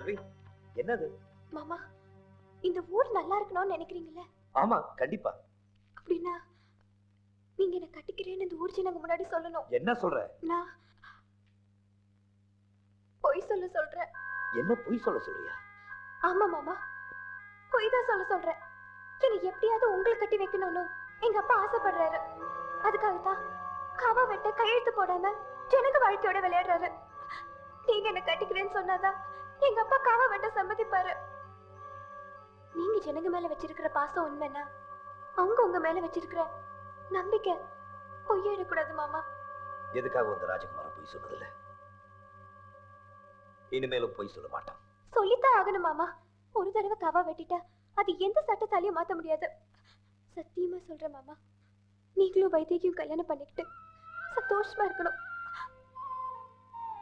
செல்வி, என்னது? மாமா, இந்த ஊர் நல்லா இருக்கணும்னு நினைக்கிறீங்கல்ல? ஆமா, கண்டிப்பா. அப்படின்னா நீங்க என்ன கட்டிக்கிறேன்னு இந்த ஊர் ஜனங்க முன்னாடி சொல்லணும். என்ன சொல்ற? நான் பொய் சொல்றேன். என்ன பொய் சொல்றியா? ஆமா மாமா, பொய் தான் சொல்றேன். என்னை எப்படியாவது உங்களை கட்டி வைக்கணும்னு எங்க அப்பா ஆசைப்படுறாரு. அதுக்காகத்தான் காவா வெட்ட கையெழுத்து போடாம ஜனங்க வாழ்க்கையோட விளையாடுறாரு. நீங்க என்ன கட்டிக்கிறேன்னு சொன்னாதான் எங்க அப்பா காவா வெட்ட சம்மதிப்பாரு. நீங்க ஜனங்க மேல வச்சிருக்கிற பாசம் உண்மைன்னா அவங்க உங்க மேல வச்சிருக்கிற நம்பிக்கை பொய்யிடக்கூடாது மாமா. எதுக்காக வந்து ராஜகுமாரன் பொய் சொன்னதில்ல? இனிமேலும் பொய் சொல்ல மாட்டான். சொல்லித்தான் ஆகணும் மாமா. ஒரு தடவை காவா வெட்டிட்டா அது எந்த சட்டத்தாலையும் மாத்த முடியாது. சத்தியமா சொல்றேன் மாமா, நீங்களும் வைத்தியரையும் கல்யாணம் பண்ணிக்கிட்டு சந்தோஷமா இருக்கணும்.